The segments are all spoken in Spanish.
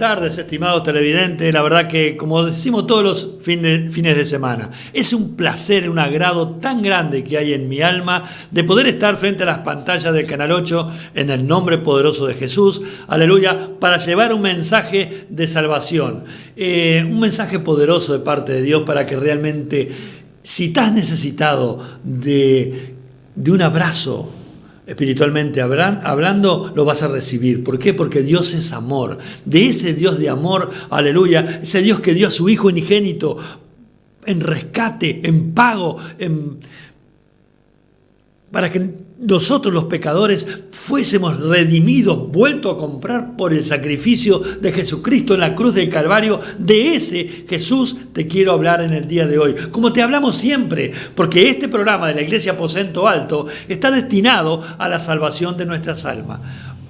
tardes, estimados televidentes. La verdad que, como decimos todos los fines de semana, es un placer, un agrado tan grande que hay en mi alma de poder estar frente a las pantallas del Canal 8 en el nombre poderoso de Jesús, aleluya, para llevar un mensaje de salvación, un mensaje poderoso de parte de Dios para que realmente, si estás necesitado de un abrazo, espiritualmente hablando, lo vas a recibir. ¿Por qué? Porque Dios es amor. De ese Dios de amor, aleluya, ese Dios que dio a su Hijo unigénito en rescate, en pago, para que nosotros los pecadores fuésemos redimidos, vueltos a comprar por el sacrificio de Jesucristo en la cruz del Calvario. De ese Jesús te quiero hablar en el día de hoy, como te hablamos siempre, porque este programa de la Iglesia Aposento Alto está destinado a la salvación de nuestras almas.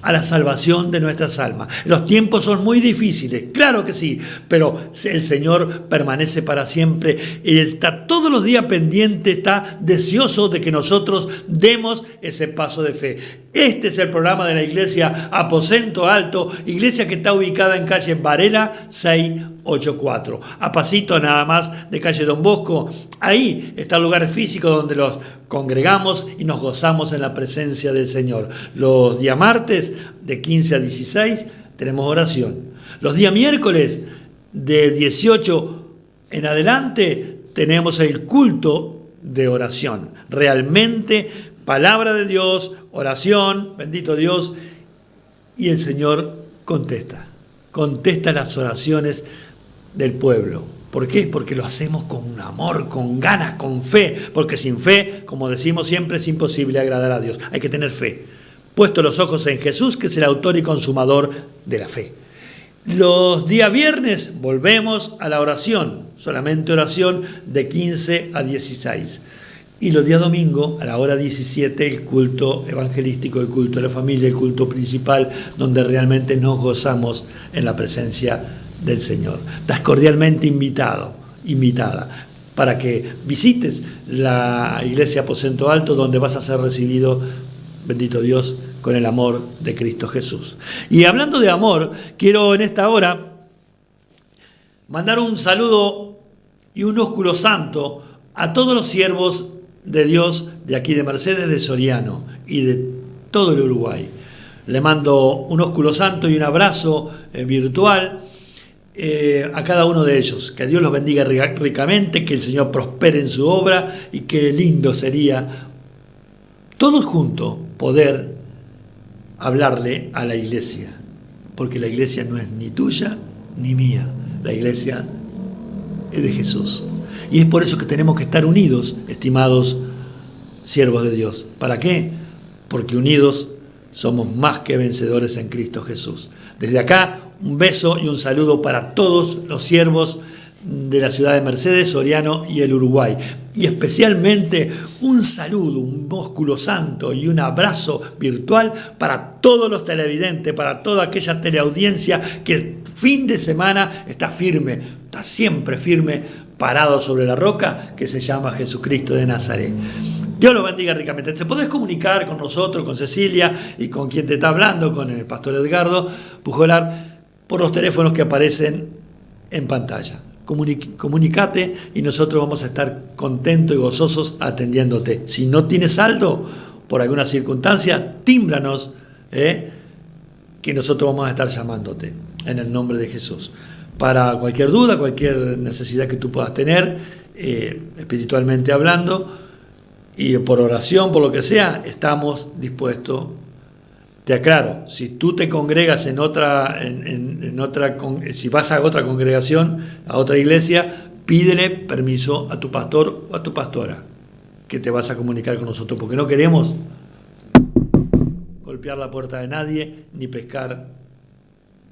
A la salvación de nuestras almas. Los tiempos son muy difíciles, claro que sí, pero el Señor permanece para siempre. Él está todos los días pendiente, está deseoso de que nosotros demos ese paso de fe. Este es el programa de la Iglesia Aposento Alto, iglesia que está ubicada en calle Varela 684, a pasito nada más de calle Don Bosco. Ahí está el lugar físico donde los congregamos y nos gozamos en la presencia del Señor. Los días martes de 15 a 16 tenemos oración. Los días miércoles de 18 en adelante tenemos el culto de oración. Realmente, palabra de Dios, oración, bendito Dios, y el Señor contesta las oraciones del pueblo. ¿Por qué? Porque lo hacemos con amor, con ganas, con fe. Porque sin fe, como decimos siempre, es imposible agradar a Dios. Hay que tener fe. Puesto los ojos en Jesús, que es el autor y consumador de la fe. Los días viernes volvemos a la oración. Solamente oración de 15 a 16. Y los días domingo, a la hora 17, el culto evangelístico, el culto de la familia, el culto principal, donde realmente nos gozamos en la presencia del Señor. Estás cordialmente invitada, para que visites la Iglesia Aposento Alto, donde vas a ser recibido, bendito Dios, con el amor de Cristo Jesús. Y hablando de amor, quiero en esta hora mandar un saludo y un ósculo santo a todos los siervos de Dios de aquí de Mercedes, de Soriano y de todo el Uruguay. Le mando un ósculo santo y un abrazo virtual a cada uno de ellos. Que Dios los bendiga ricamente, que el Señor prospere en su obra y qué lindo sería todos juntos poder hablarle a la iglesia, porque la iglesia no es ni tuya ni mía, la iglesia es de Jesús. Y es por eso que tenemos que estar unidos, estimados siervos de Dios. ¿Para qué? Porque unidos somos más que vencedores en Cristo Jesús. Desde acá, un beso y un saludo para todos los siervos de la ciudad de Mercedes, Soriano y el Uruguay. Y especialmente un saludo, un ósculo santo y un abrazo virtual para todos los televidentes, para toda aquella teleaudiencia que fin de semana está firme, está siempre firme, parado sobre la roca que se llama Jesucristo de Nazaret. Dios los bendiga ricamente. Se podés comunicar con nosotros, con Cecilia y con quien te está hablando, con el pastor Edgardo Pujolar, por los teléfonos que aparecen en pantalla. Comunicate y nosotros vamos a estar contentos y gozosos atendiéndote. Si no tienes saldo, por alguna circunstancia, tímbranos, que nosotros vamos a estar llamándote en el nombre de Jesús. Para cualquier duda, cualquier necesidad que tú puedas tener, espiritualmente hablando, y por oración, por lo que sea, estamos dispuestos. Te aclaro, si tú te congregas si vas a otra congregación, a otra iglesia, pídele permiso a tu pastor o a tu pastora, que te vas a comunicar con nosotros, porque no queremos golpear la puerta de nadie ni pescar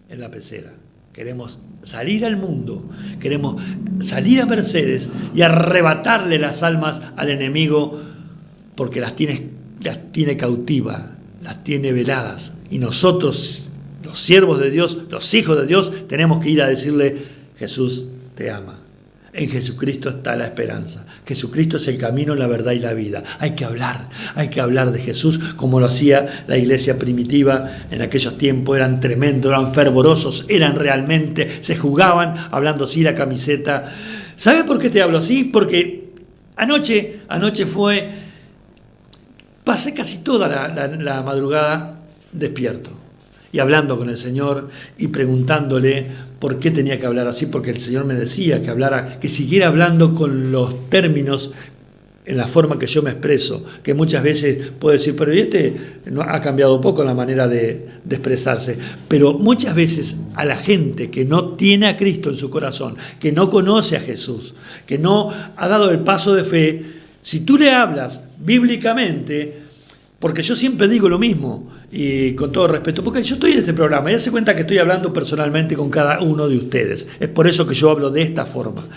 en la pecera. Queremos salir al mundo, queremos salir a Mercedes y arrebatarle las almas al enemigo, porque las tiene cautivas, las tiene veladas. Y nosotros, los siervos de Dios, los hijos de Dios, tenemos que ir a decirle: Jesús te ama. En Jesucristo está la esperanza. Jesucristo es el camino, la verdad y la vida. Hay que hablar de Jesús como lo hacía la iglesia primitiva en aquellos tiempos. Eran tremendos, eran fervorosos, eran realmente, se jugaban hablando así la camiseta. ¿Sabes por qué te hablo así? Porque anoche pasé casi toda la madrugada despierto y hablando con el Señor y preguntándole por qué tenía que hablar así, porque el Señor me decía que siguiera hablando con los términos en la forma que yo me expreso, que muchas veces puedo decir, pero no ha cambiado poco la manera de expresarse, pero muchas veces a la gente que no tiene a Cristo en su corazón, que no conoce a Jesús, que no ha dado el paso de fe, si tú le hablas bíblicamente, porque yo siempre digo lo mismo, y con todo respeto, porque yo estoy en este programa, y se cuenta que estoy hablando personalmente con cada uno de ustedes. Es por eso que yo hablo de esta forma.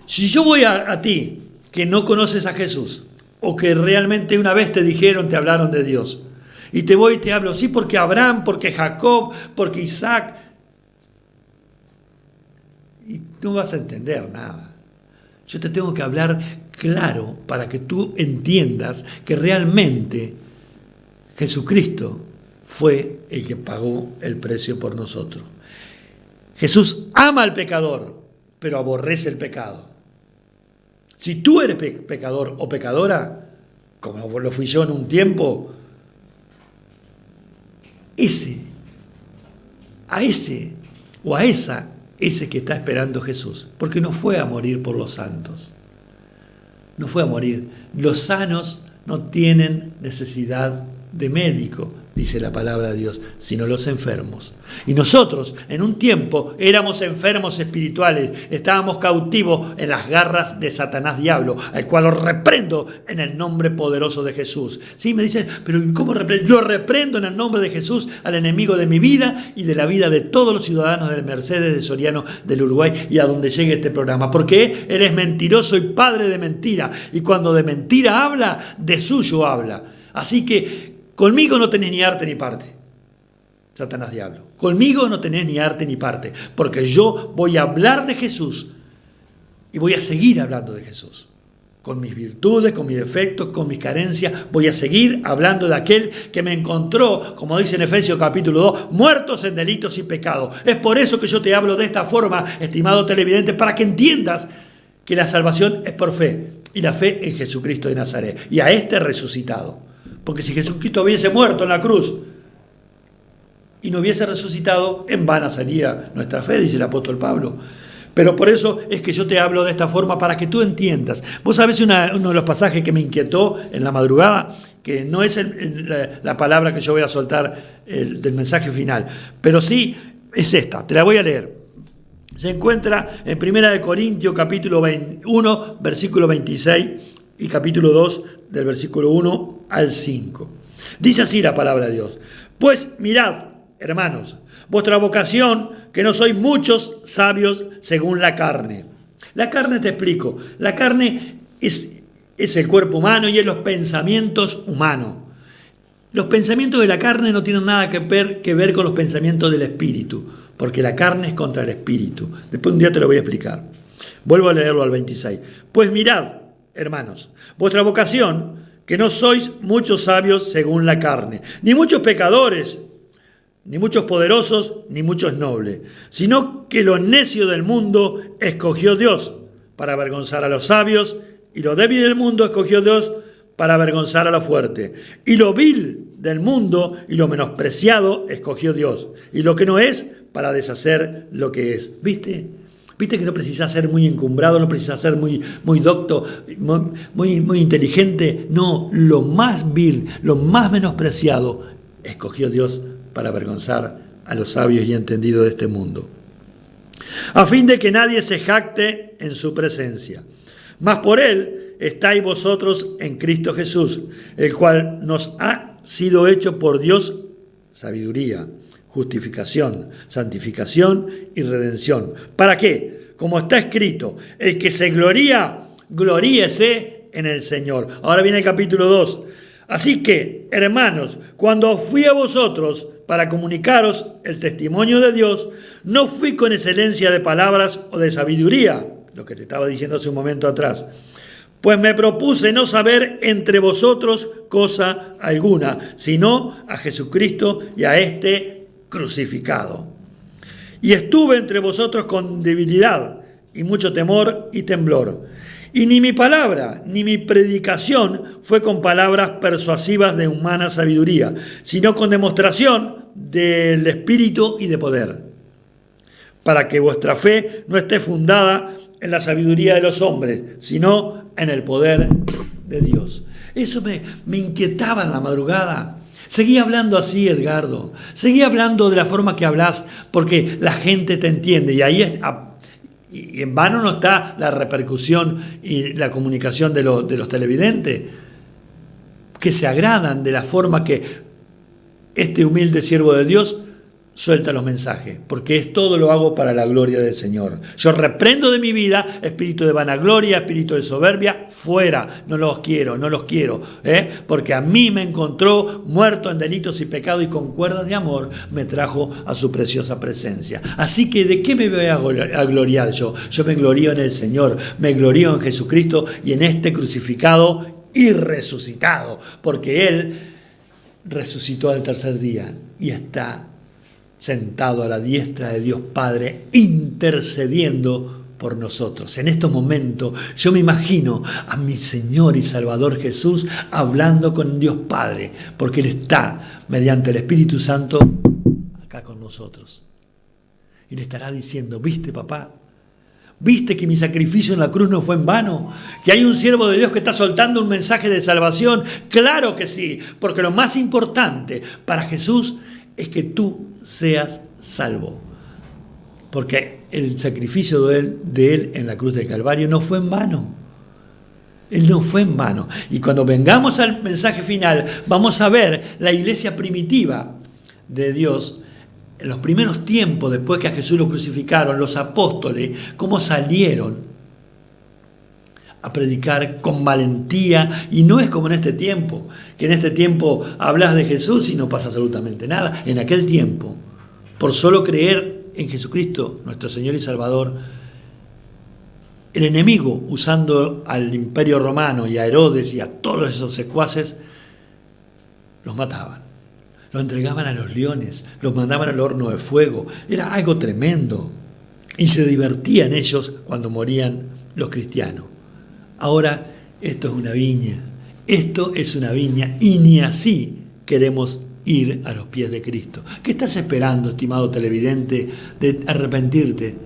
Si yo voy a ti, que no conoces a Jesús, o que realmente una vez te hablaron de Dios, y te voy y te hablo, sí, porque Abraham, porque Jacob, porque Isaac, y no vas a entender nada. Yo te tengo que hablar claro para que tú entiendas que realmente Jesucristo fue el que pagó el precio por nosotros. Jesús ama al pecador, pero aborrece el pecado. Si tú eres pecador o pecadora, como lo fui yo en un tiempo, ese que está esperando Jesús, porque no fue a morir por los santos, no fue a morir. Los sanos no tienen necesidad de médico, dice la palabra de Dios, sino los enfermos. Y nosotros en un tiempo éramos enfermos espirituales, estábamos cautivos en las garras de Satanás diablo, al cual lo reprendo en el nombre poderoso de Jesús. Sí, me dicen, pero ¿cómo reprendo? Lo reprendo en el nombre de Jesús al enemigo de mi vida y de la vida de todos los ciudadanos de Mercedes, de Soriano, del Uruguay y a donde llegue este programa, porque él es mentiroso y padre de mentira, y cuando de mentira habla, de suyo habla. Así que conmigo no tenés ni arte ni parte, Satanás diablo. Conmigo no tenés ni arte ni parte, porque yo voy a hablar de Jesús y voy a seguir hablando de Jesús. Con mis virtudes, con mis defectos, con mis carencias, voy a seguir hablando de aquel que me encontró, como dice en Efesios capítulo 2, muertos en delitos y pecados. Es por eso que yo te hablo de esta forma, estimado televidente, para que entiendas que la salvación es por fe, y la fe en Jesucristo de Nazaret, y a este resucitado. Porque si Jesucristo hubiese muerto en la cruz y no hubiese resucitado, en vana sería nuestra fe, dice el apóstol Pablo. Pero por eso es que yo te hablo de esta forma, para que tú entiendas. Vos sabés uno de los pasajes que me inquietó en la madrugada, que no es la palabra que yo voy a soltar del mensaje final, pero sí es esta, te la voy a leer. Se encuentra en 1 Corintios capítulo 1, versículo 26 y capítulo 2 del versículo 1 al 5. Dice así la palabra de Dios: pues mirad, hermanos, vuestra vocación, que no sois muchos sabios según la carne. La carne, te explico, la carne es el cuerpo humano y es los pensamientos humanos. Los pensamientos de la carne no tienen nada que ver con los pensamientos del espíritu, porque la carne es contra el espíritu. Después un día te lo voy a explicar. Vuelvo a leerlo al 26. Pues mirad, hermanos, vuestra vocación, que no sois muchos sabios según la carne, ni muchos pecadores, ni muchos poderosos, ni muchos nobles, sino que lo necio del mundo escogió Dios para avergonzar a los sabios, y lo débil del mundo escogió Dios para avergonzar a lo fuerte, y lo vil del mundo y lo menospreciado escogió Dios, y lo que no es, para deshacer lo que es. ¿Viste? ¿Viste que no precisa ser muy encumbrado, no precisa ser muy docto, muy inteligente? No, lo más vil, lo más menospreciado escogió Dios para avergonzar a los sabios y entendidos de este mundo, a fin de que nadie se jacte en su presencia. Mas por él estáis vosotros en Cristo Jesús, el cual nos ha sido hecho por Dios sabiduría, justificación, santificación y redención. ¿Para qué? Como está escrito, el que se gloría, gloríese en el Señor. Ahora viene el capítulo 2. Así que, hermanos, cuando fui a vosotros para comunicaros el testimonio de Dios, no fui con excelencia de palabras o de sabiduría, lo que te estaba diciendo hace un momento atrás. Pues me propuse no saber entre vosotros cosa alguna, sino a Jesucristo y a este crucificado. Y estuve entre vosotros con debilidad y mucho temor y temblor. Y ni mi palabra ni mi predicación fue con palabras persuasivas de humana sabiduría, sino con demostración del Espíritu y de poder, para que vuestra fe no esté fundada en la sabiduría de los hombres, sino en el poder de Dios. Eso me inquietaba en la madrugada. Seguí hablando así, Edgardo. Seguí hablando de la forma que hablas, porque la gente te entiende. Y ahí y en vano no está la repercusión y la comunicación de los televidentes, que se agradan de la forma que este humilde siervo de Dios suelta los mensajes, porque todo lo hago para la gloria del Señor. Yo reprendo de mi vida espíritu de vanagloria, espíritu de soberbia, fuera, no los quiero, porque a mí me encontró muerto en delitos y pecados y con cuerdas de amor me trajo a su preciosa presencia. Así que ¿de qué me voy a gloriar yo? Yo me glorío en el Señor, me glorío en Jesucristo y en este crucificado y resucitado, porque Él resucitó al tercer día y está sentado a la diestra de Dios Padre, intercediendo por nosotros. En estos momentos yo me imagino a mi Señor y Salvador Jesús hablando con Dios Padre, porque Él está, mediante el Espíritu Santo, acá con nosotros. Y le estará diciendo: ¿viste, papá? ¿Viste que mi sacrificio en la cruz no fue en vano? ¿Que hay un siervo de Dios que está soltando un mensaje de salvación? Claro que sí, porque lo más importante para Jesús es que tú seas salvo, porque el sacrificio de él en la cruz del Calvario no fue en vano. Él no fue en vano. Y cuando vengamos al mensaje final, vamos a ver la iglesia primitiva de Dios, en los primeros tiempos, después que a Jesús lo crucificaron, los apóstoles, cómo salieron a predicar con valentía. Y no es como en este tiempo, que en este tiempo hablas de Jesús y no pasa absolutamente nada. En aquel tiempo, por solo creer en Jesucristo, nuestro Señor y Salvador, el enemigo, usando al imperio romano y a Herodes y a todos esos secuaces, los mataban, los entregaban a los leones, los mandaban al horno de fuego. Era algo tremendo. Y se divertían ellos cuando morían los cristianos. Ahora esto es una viña. Esto es una viña y ni así queremos ir a los pies de Cristo. ¿Qué estás esperando, estimado televidente, de arrepentirte?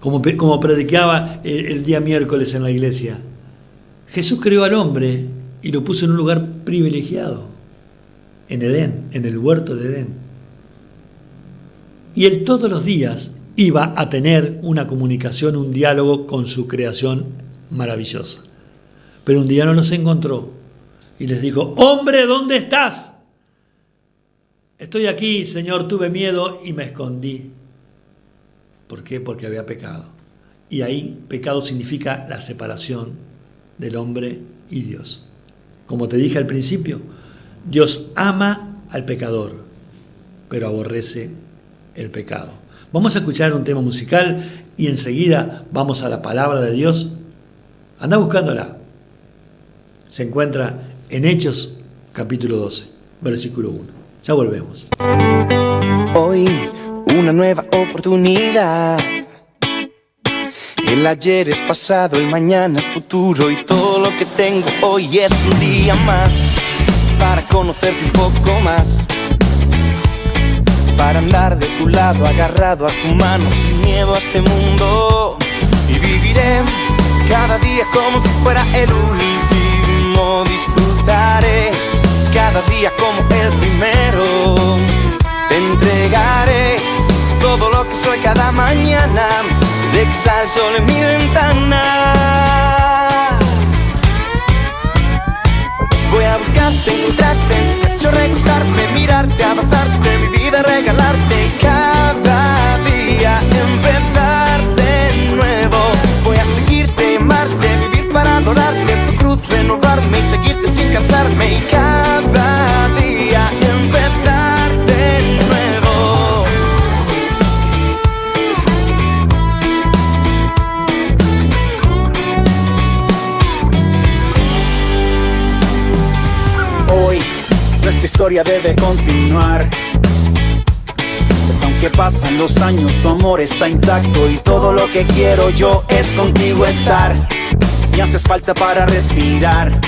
Como predicaba el día miércoles en la iglesia, Jesús creó al hombre y lo puso en un lugar privilegiado, en Edén, en el huerto de Edén. Y él todos los días iba a tener una comunicación, un diálogo con su creación maravillosa. Pero un día no los encontró y les dijo: hombre, ¿dónde estás? Estoy aquí, Señor, tuve miedo y me escondí. ¿Por qué? Porque había pecado. Y ahí pecado significa la separación del hombre y Dios. Como te dije al principio, Dios ama al pecador, pero aborrece el pecado. Vamos a escuchar un tema musical y enseguida vamos a la palabra de Dios. Anda buscándola. Se encuentra en Hechos capítulo 12, versículo 1. Ya volvemos. Hoy una nueva oportunidad. El ayer es pasado, el mañana es futuro y todo lo que tengo hoy es un día más para conocerte un poco más, para andar de tu lado agarrado a tu mano sin miedo a este mundo. Y viviré cada día como si fuera el último. Disfrutaré cada día como el primero. Te entregaré todo lo que soy cada mañana, de que sale el sol en mi ventana. Voy a buscarte, encontrarte en tu pecho, recostarme, mirarte, abrazarte, mi vida regalarte y cada día empezar de nuevo. Voy a seguirte, amarte, vivir para adorarte, en tu cruz renovarme y seguirte sin cansarme y cada día empezar de nuevo. esta historia debe continuar. Pues aunque pasan los años, tu amor está intacto y todo lo que quiero yo es contigo estar. Me haces falta para respirar,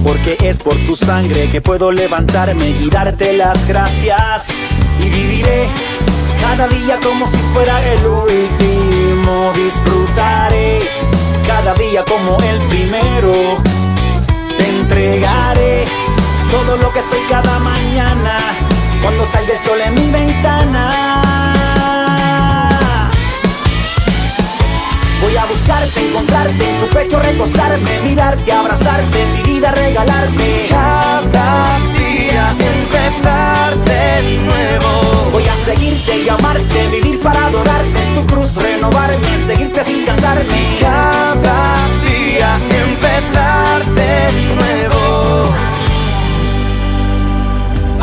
porque es por tu sangre que puedo levantarme y darte las gracias. Y viviré cada día como si fuera el último. Disfrutaré cada día como el primero. Te entregaré todo lo que soy cada mañana, cuando salga el sol en mi ventana. Voy a buscarte, encontrarte, en tu pecho recostarme, mirarte, abrazarte, mi vida regalarte. Cada día empezar de nuevo. Voy a seguirte y amarte, vivir para adorarte, en tu cruz renovarme, seguirte sin cansarme. Cada día empezar de nuevo.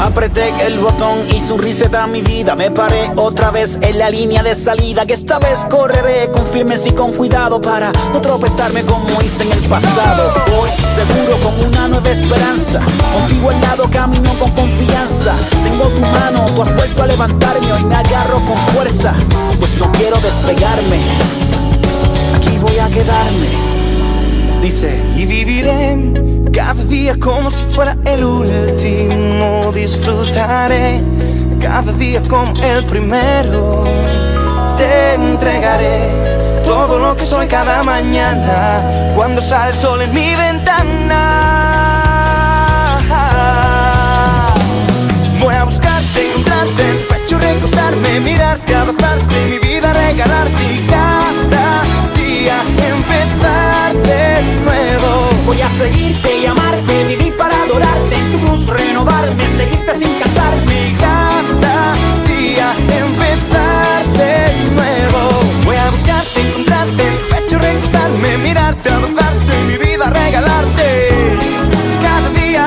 Apreté el botón, hice un reset a mi vida. Me paré otra vez en la línea de salida, que esta vez correré con firmeza y con cuidado para no tropezarme como hice en el pasado. Voy seguro con una nueva esperanza, contigo al lado camino con confianza. Tengo tu mano, tú has vuelto a levantarme, hoy me agarro con fuerza, pues no quiero despegarme, aquí voy a quedarme. Dice, y viviré cada día como si fuera el último. Disfrutaré cada día como el primero. Te entregaré todo lo que soy cada mañana, cuando sale el sol en mi ventana. Voy a buscarte, encontrarte, en tu pecho recostarme, mirarte, abrazarte, mi vida regalarte. Y cada día empezar de nuevo. voy a seguirte y amarte, vivir para adorarte, en tu cruz renovarme, seguirte sin cansarme. Cada día empezar de nuevo. Voy a buscarte, encontrarte, en tu pecho recostarme, mirarte, abrazarte y mi vida regalarte. Cada día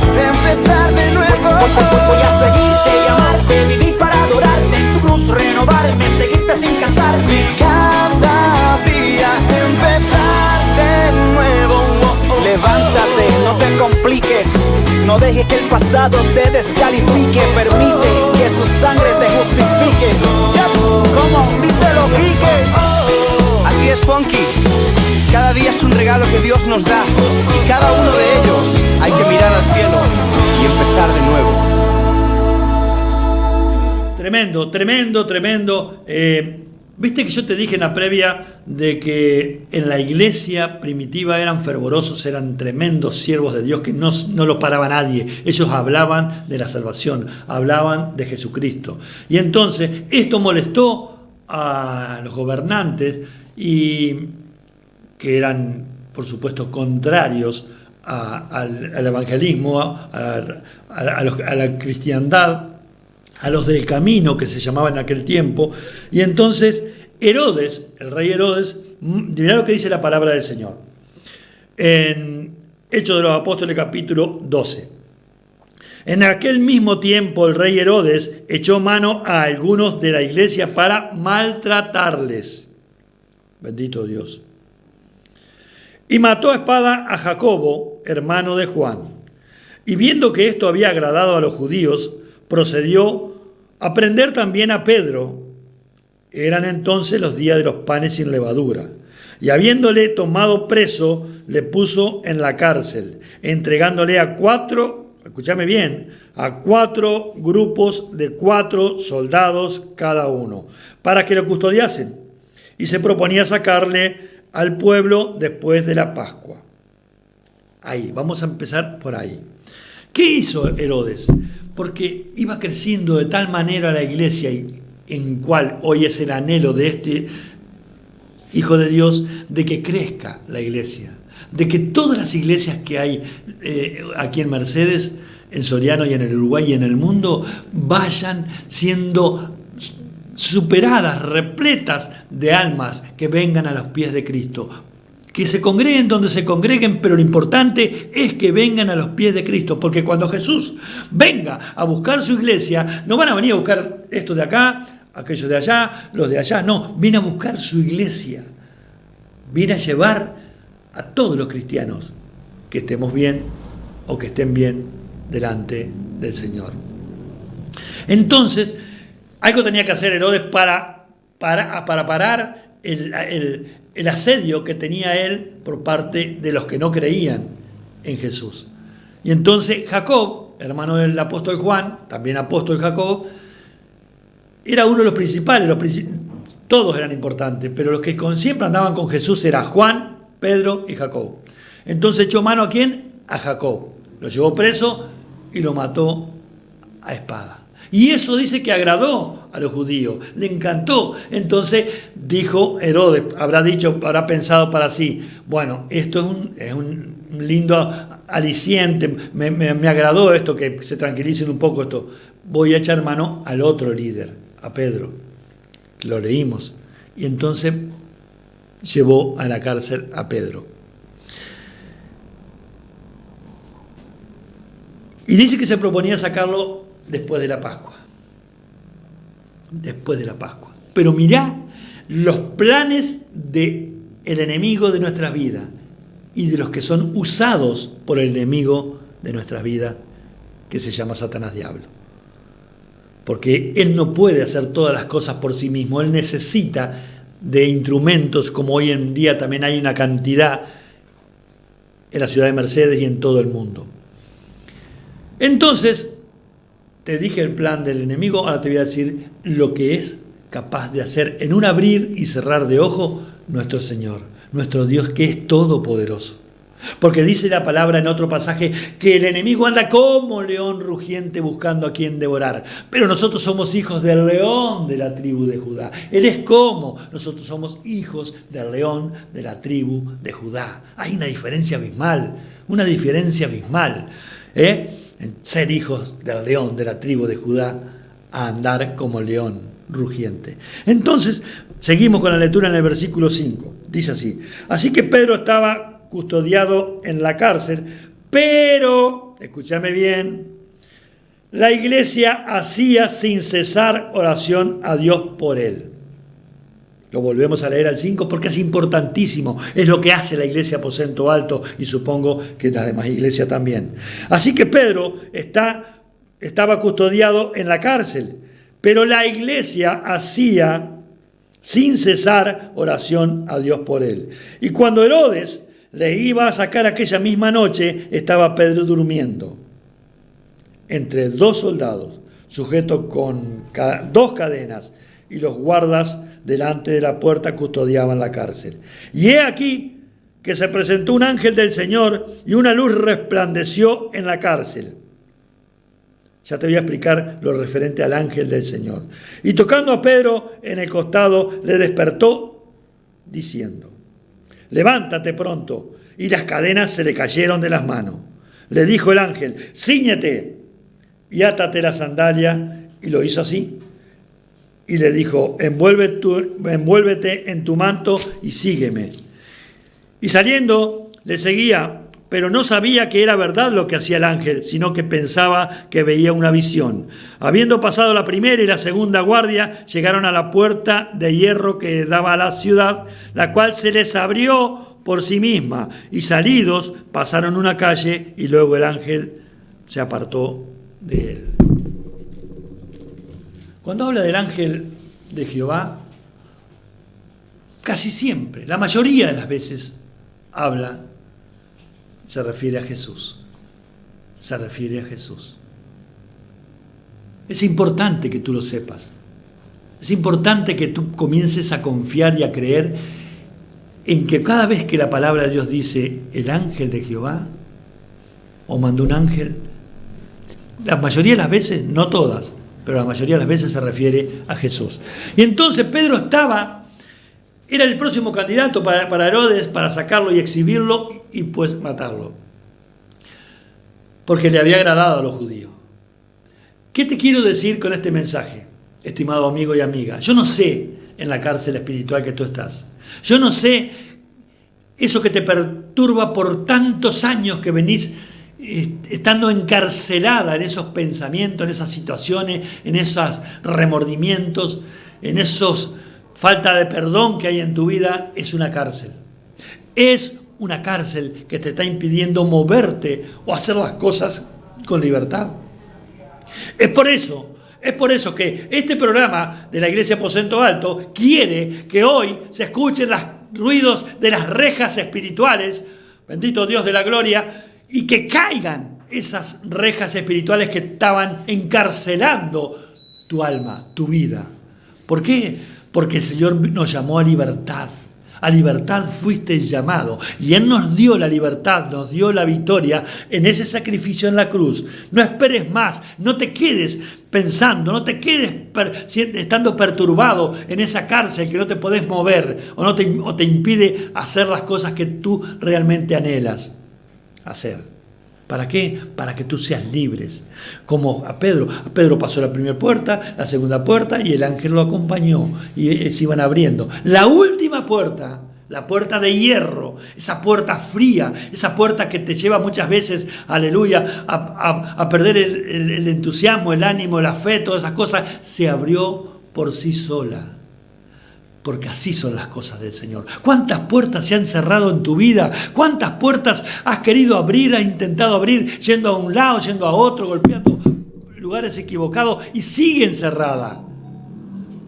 empezar de nuevo. Voy a seguirte y amarte, vivir para adorarte, en tu cruz renovarme, seguirte sin cansarme. Cada día empezar de nuevo. Levántate, no te compliques, no dejes que el pasado te descalifique, permite que su sangre te justifique. Como díselo Quique. Así es, Funky. Cada día es un regalo que Dios nos da, y cada uno de ellos hay que mirar al cielo y empezar de nuevo. Tremendo, tremendo, tremendo. Viste que yo te dije en la previa de que en la iglesia primitiva eran fervorosos, eran tremendos siervos de Dios que no lo paraba nadie. Ellos hablaban de la salvación, hablaban de Jesucristo. Y entonces esto molestó a los gobernantes, y que eran, por supuesto, contrarios al evangelismo, a la cristiandad, a los del camino, que se llamaba en aquel tiempo. Y entonces Herodes, el rey Herodes, mirá lo que dice la palabra del Señor en Hechos de los Apóstoles capítulo 12. En aquel mismo tiempo el rey Herodes echó mano a algunos de la iglesia para maltratarles. Bendito Dios. Y mató a espada a Jacobo, hermano de Juan. Y viendo que esto había agradado a los judíos, procedió a prender también a Pedro. Eran entonces los días de los panes sin levadura. Y habiéndole tomado preso, le puso en la cárcel, entregándole a 4, escúchame bien, a 4 grupos de 4 soldados cada uno, para que lo custodiasen. Y se proponía sacarle al pueblo después de la Pascua. Ahí, vamos a empezar por ahí. ¿Qué hizo Herodes? Porque iba creciendo de tal manera la iglesia, en cual hoy es el anhelo de este Hijo de Dios, de que crezca la iglesia, de que todas las iglesias que hay aquí en Mercedes, en Soriano y en el Uruguay y en el mundo, vayan siendo superadas, repletas de almas que vengan a los pies de Cristo. Que se congreguen donde se congreguen, pero lo importante es que vengan a los pies de Cristo, porque cuando Jesús venga a buscar su iglesia, no van a venir a buscar estos de acá, aquellos de allá, los de allá, no, viene a buscar su iglesia, viene a llevar a todos los cristianos, que estemos bien o que estén bien delante del Señor. Entonces, algo tenía que hacer Herodes para parar el asedio que tenía él por parte de los que no creían en Jesús. Y entonces Jacob, hermano del apóstol Juan, también apóstol Jacob, era uno de los principales, todos eran importantes, pero los que siempre andaban con Jesús eran Juan, Pedro y Jacob. Entonces echó mano ¿a quién? A Jacob. Lo llevó preso y lo mató a espada. Y eso dice que agradó a los judíos, le encantó. Entonces dijo Herodes, habrá pensado para sí, bueno, esto es un lindo aliciente, me agradó esto, que se tranquilicen un poco esto. Voy a echar mano al otro líder, a Pedro. Lo leímos. Y entonces llevó a la cárcel a Pedro. Y dice que se proponía sacarlo después de la Pascua. Después de la Pascua. Pero mirá los planes del enemigo de nuestras vidas y de los que son usados por el enemigo de nuestras vidas, que se llama Satanás Diablo. Porque él no puede hacer todas las cosas por sí mismo. Él necesita de instrumentos, como hoy en día también hay una cantidad en la ciudad de Mercedes y en todo el mundo. Entonces, te dije el plan del enemigo, ahora te voy a decir lo que es capaz de hacer en un abrir y cerrar de ojo nuestro Señor, nuestro Dios, que es todopoderoso. Porque dice la palabra en otro pasaje que el enemigo anda como león rugiente buscando a quien devorar. Pero nosotros somos hijos del león de la tribu de Judá. Él es como nosotros somos hijos del león de la tribu de Judá. Hay una diferencia abismal, en ser hijos del león de la tribu de Judá a andar como león rugiente. Entonces, seguimos con la lectura en el versículo 5. Dice así: así que Pedro estaba custodiado en la cárcel, pero, escúchame bien, la iglesia hacía sin cesar oración a Dios por él. Lo volvemos a leer al 5 porque es importantísimo, es lo que hace la iglesia aposento alto y supongo que las demás iglesias también. Así que Pedro estaba custodiado en la cárcel, pero la iglesia hacía sin cesar oración a Dios por él. Y cuando Herodes le iba a sacar aquella misma noche, estaba Pedro durmiendo entre dos soldados, sujeto con 2 cadenas, y los guardas delante de la puerta custodiaban la cárcel. Y he aquí que se presentó un ángel del Señor y una luz resplandeció en la cárcel. Ya te voy a explicar lo referente al ángel del Señor. Y tocando a Pedro en el costado, le despertó diciendo: levántate pronto. Y las cadenas se le cayeron de las manos. Le dijo el ángel: cíñete y átate la sandalia. Y lo hizo así. Y le dijo: envuélvete en tu manto y sígueme. Y saliendo le seguía, pero no sabía que era verdad lo que hacía el ángel, sino que pensaba que veía una visión. Habiendo pasado la primera y la segunda guardia, llegaron a la puerta de hierro que daba a la ciudad, la cual se les abrió por sí misma, y salidos pasaron una calle, y luego el ángel se apartó de él. Cuando habla del ángel de Jehová, casi siempre, la mayoría de las veces se refiere a Jesús. Se refiere a Jesús. Es importante que tú lo sepas. Es importante que tú comiences a confiar y a creer en que cada vez que la palabra de Dios dice el ángel de Jehová, o mandó un ángel, la mayoría de las veces, no todas, pero la mayoría de las veces se refiere a Jesús. Y entonces Pedro era el próximo candidato para Herodes, para sacarlo y exhibirlo y pues matarlo. Porque le había agradado a los judíos. ¿Qué te quiero decir con este mensaje, estimado amigo y amiga? Yo no sé en la cárcel espiritual que tú estás. Yo no sé eso que te perturba por tantos años que venís estando encarcelada en esos pensamientos, en esas situaciones, en esos remordimientos, en esos falta de perdón que hay en tu vida. Es una cárcel. Es una cárcel que te está impidiendo moverte o hacer las cosas con libertad. Es por eso que este programa de la Iglesia Aposento Alto quiere que hoy se escuchen los ruidos de las rejas espirituales, bendito Dios de la gloria, y que caigan esas rejas espirituales que estaban encarcelando tu alma, tu vida. ¿Por qué? Porque el Señor nos llamó a libertad. A libertad fuiste llamado. Y Él nos dio la libertad, nos dio la victoria en ese sacrificio en la cruz. No esperes más, no te quedes pensando, no te quedes estando perturbado en esa cárcel que no te podés mover o te impide hacer las cosas que tú realmente anhelas hacer. ¿Para qué? Para que tú seas libres. Como a Pedro. A Pedro pasó la primera puerta, la segunda puerta y el ángel lo acompañó y se iban abriendo. La última puerta, la puerta de hierro, esa puerta fría, esa puerta que te lleva muchas veces, aleluya, a perder el entusiasmo, el ánimo, la fe, todas esas cosas, se abrió por sí sola. Porque así son las cosas del Señor. ¿Cuántas puertas se han cerrado en tu vida? ¿Cuántas puertas has querido abrir, has intentado abrir, yendo a un lado, yendo a otro, golpeando lugares equivocados y siguen cerradas?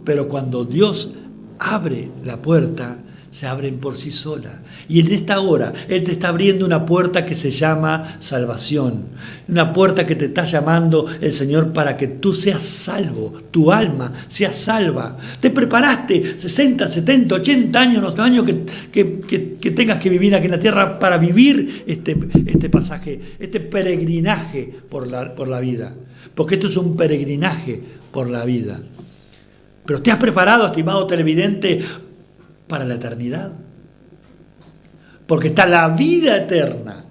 Pero cuando Dios abre la puerta, se abren por sí solas. Y en esta hora Él te está abriendo una puerta que se llama salvación. Una puerta que te está llamando el Señor para que tú seas salvo, tu alma sea salva. Te preparaste 60, 70, 80 años, los años que tengas que vivir aquí en la tierra para vivir este pasaje, este peregrinaje por la vida. Porque esto es un peregrinaje por la vida. Pero te has preparado, estimado televidente, para la eternidad. Porque está la vida eterna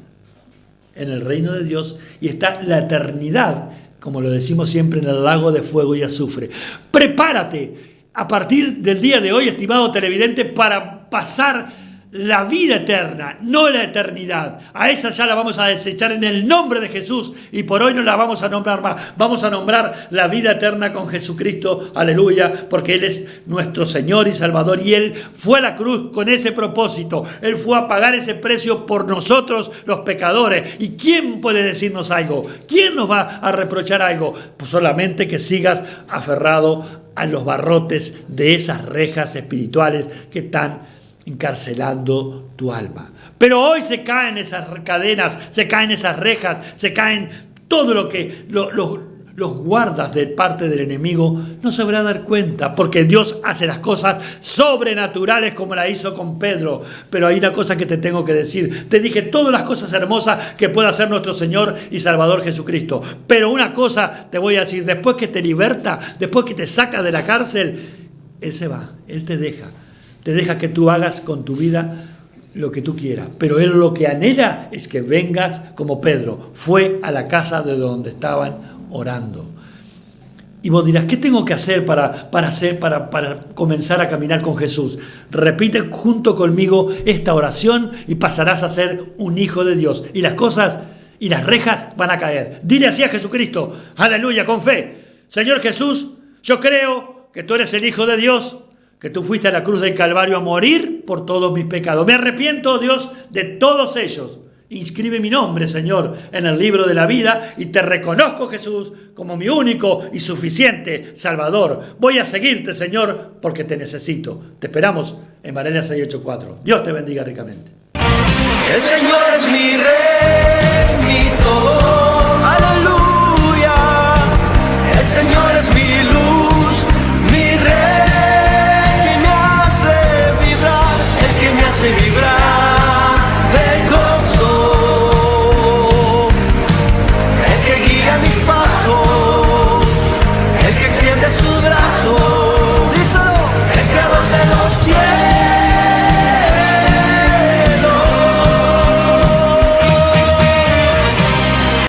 en el reino de Dios y está la eternidad, como lo decimos siempre, en el lago de fuego y azufre. Prepárate a partir del día de hoy, estimado televidente, para pasar la vida eterna, no la eternidad. A esa ya la vamos a desechar en el nombre de Jesús y por hoy no la vamos a nombrar más. Vamos a nombrar la vida eterna con Jesucristo, aleluya, porque Él es nuestro Señor y Salvador y Él fue a la cruz con ese propósito. Él fue a pagar ese precio por nosotros los pecadores. ¿Y quién puede decirnos algo? ¿Quién nos va a reprochar algo? Pues solamente que sigas aferrado a los barrotes de esas rejas espirituales que están encarcelando tu alma. Pero hoy se caen esas cadenas, se caen esas rejas, se caen todo lo que los guardas de parte del enemigo no se habrá dar cuenta, porque Dios hace las cosas sobrenaturales como la hizo con Pedro. Pero hay una cosa que te tengo que decir. Te dije todas las cosas hermosas que puede hacer nuestro Señor y Salvador Jesucristo. Pero una cosa te voy a decir, después que te liberta, después que te saca de la cárcel, Él se va, Él te deja. Te deja que tú hagas con tu vida lo que tú quieras. Pero Él lo que anhela es que vengas como Pedro. Fue a la casa de donde estaban orando. Y vos dirás, ¿qué tengo que hacer para comenzar a caminar con Jesús? Repite junto conmigo esta oración y pasarás a ser un hijo de Dios. Y las cosas y las rejas van a caer. Dile así a Jesucristo, aleluya, con fe. Señor Jesús, yo creo que tú eres el Hijo de Dios, que tú fuiste a la cruz del Calvario a morir por todos mis pecados. Me arrepiento, Dios, de todos ellos. Inscribe mi nombre, Señor, en el libro de la vida y te reconozco, Jesús, como mi único y suficiente Salvador. Voy a seguirte, Señor, porque te necesito. Te esperamos en Varela 684. Dios te bendiga ricamente. El Señor es mi rey.